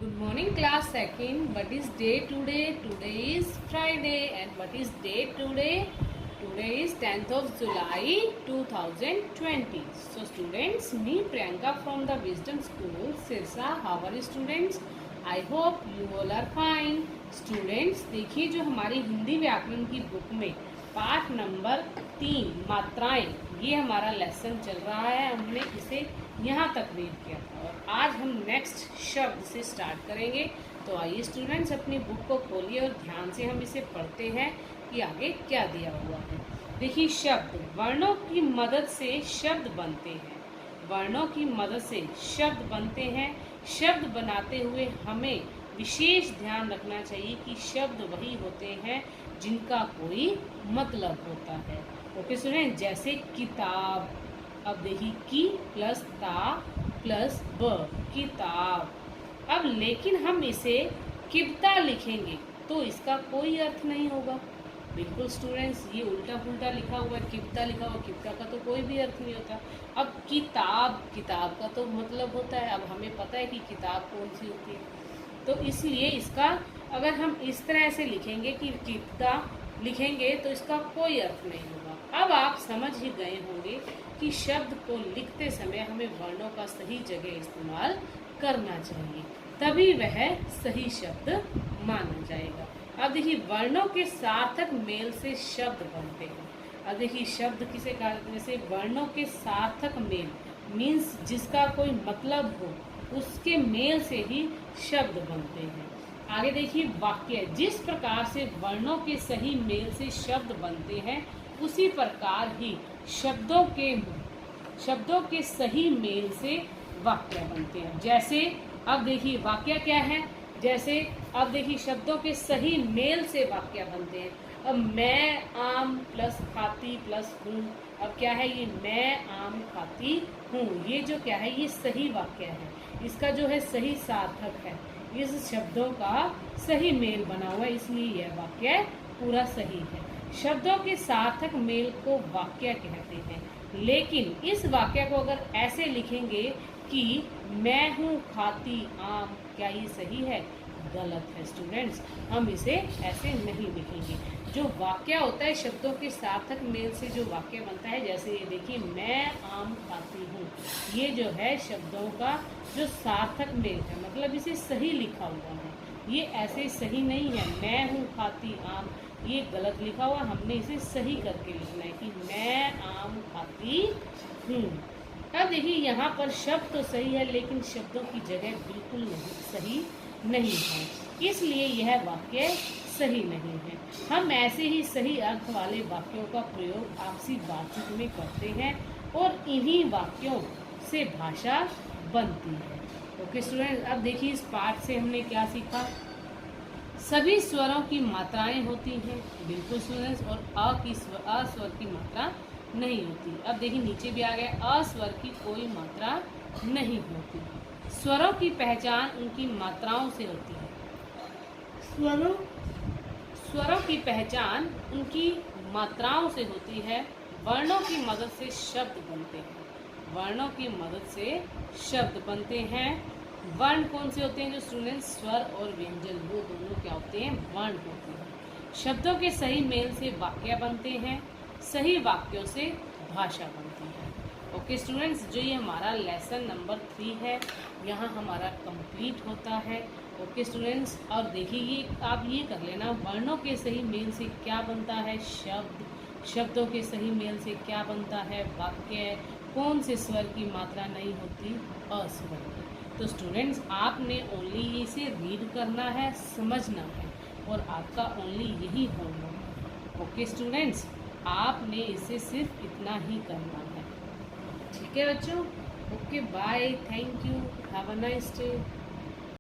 Good morning, class second. What is day today? Today is Friday. And what is date today? Today is 10th of July 2020. So students, me Priyanka from the Wisdom School, Sirsa. How are you students? I hope you all are fine. Students, देखिए जो हमारी हिंदी व्याकरण की book में पाठ number 3 मात्राएं, ये हमारा लेसन चल रहा है। हमने इसे यहाँ तक रीड किया था और आज हम नेक्स्ट शब्द से स्टार्ट करेंगे। तो आइए स्टूडेंट्स अपनी बुक को खोलिए और ध्यान से हम इसे पढ़ते हैं कि आगे क्या दिया हुआ है। देखिए, शब्द वर्णों की मदद से शब्द बनते हैं। वर्णों की मदद से शब्द बनते हैं। शब्द बनाते हुए हमें विशेष ध्यान रखना चाहिए कि शब्द वही होते हैं जिनका कोई मतलब होता है। ओके स्टूडेंट, जैसे किताब। अब देखिए, की प्लस ता प्लस ब, किताब। अब लेकिन हम इसे किबता लिखेंगे तो इसका कोई अर्थ नहीं होगा। बिल्कुल स्टूडेंट्स, ये उल्टा पुल्टा लिखा हुआ है, किबता लिखा हुआ। किबता का तो कोई भी अर्थ नहीं होता। अब किताब, किताब का तो मतलब होता है। अब हमें पता है कि किताब कौन सी होती है, तो इसलिए इसका अगर हम इस तरह से लिखेंगे कि किबता लिखेंगे तो इसका कोई अर्थ नहीं होगा। अब आप समझ ही गए होंगे कि शब्द को लिखते समय हमें वर्णों का सही जगह इस्तेमाल करना चाहिए, तभी वह सही शब्द माना जाएगा। अब देखिए, वर्णों के सार्थक मेल से शब्द बनते हैं। अब देखिए, शब्द किसे कहते हैं? जैसे वर्णों के सार्थक मेल मीन्स जिसका कोई मतलब हो, उसके मेल से ही शब्द बनते हैं। आगे देखिए, वाक्य। जिस प्रकार से वर्णों के सही मेल से शब्द बनते हैं, उसी प्रकार ही शब्दों के सही मेल से वाक्य बनते हैं। जैसे अब देखिए, वाक्य क्या है? जैसे अब देखिए, शब्दों के सही मेल से वाक्य बनते हैं। अब मैं आम प्लस खाती प्लस हूँ। अब क्या है ये? मैं आम खाती हूँ। ये जो क्या है, ये सही वाक्य है। इसका जो है सही सार्थक है। इस शब्दों का सही मेल बना हुआ है, इसलिए यह वाक्य पूरा सही है। शब्दों के सार्थक मेल को वाक्य कहते हैं। लेकिन इस वाक्य को अगर ऐसे लिखेंगे कि मैं हूँ खाती आम, क्या ये सही है? गलत है स्टूडेंट्स। हम इसे ऐसे नहीं लिखेंगे। जो वाक्य होता है, शब्दों के सार्थक मेल से जो वाक्य बनता है, जैसे ये देखिए, मैं आम खाती हूँ। ये जो है शब्दों का जो सार्थक मेल है, मतलब इसे सही लिखा हुआ है। ये ऐसे सही नहीं है, मैं हूँ खाती आम, ये गलत लिखा हुआ। हमने इसे सही करके लिखना है कि मैं आम खाती हूँ। अब देखिए, यहाँ पर शब्द तो सही है, लेकिन शब्दों की जगह बिल्कुल नहीं सही नहीं है, इसलिए यह वाक्य सही नहीं है। हम ऐसे ही सही अर्थ वाले वाक्यों का प्रयोग आपसी बातचीत में करते हैं और इन्हीं वाक्यों से भाषा बनती है। ओके स्टूडेंट, अब देखिए, इस पाठ से हमने क्या सीखा? सभी स्वरों की मात्राएं होती हैं। बिल्कुल स्टूडेंट्स, और अस्वर की मात्रा नहीं होती। अब देखिए, नीचे भी आ गया, अस्वर की कोई मात्रा नहीं होती। स्वरों की पहचान उनकी मात्राओं से होती है। स्वरों की पहचान उनकी मात्राओं से होती है। वर्णों की मदद से शब्द बनते हैं। वर्णों की मदद से शब्द बनते हैं। वर्ण कौन से होते हैं? जो स्टूडेंट्स स्वर और व्यंजन, वो दोनों क्या होते हैं? वर्ण होते हैं। शब्दों के सही मेल से वाक्य बनते हैं। सही वाक्यों से भाषा बनती है। ओके स्टूडेंट्स, जो ये हमारा लेसन नंबर 3 है, यहाँ हमारा कंप्लीट होता है। ओके स्टूडेंट्स, और देखिए, ये आप ये कर लेना, वर्णों के सही मेल से क्या बनता है? शब्द। शब्दों के सही मेल से क्या बनता है? वाक्य। कौन से स्वर की मात्रा नहीं होती? अस्वर की। तो स्टूडेंट्स, आपने ओनली इसे रीड करना है, समझना है, और आपका ओनली यही होमवर्क। ओके स्टूडेंट्स, आपने इसे सिर्फ इतना ही करना है। ठीक है बच्चों? Okay, bye, thank you, have a nice day.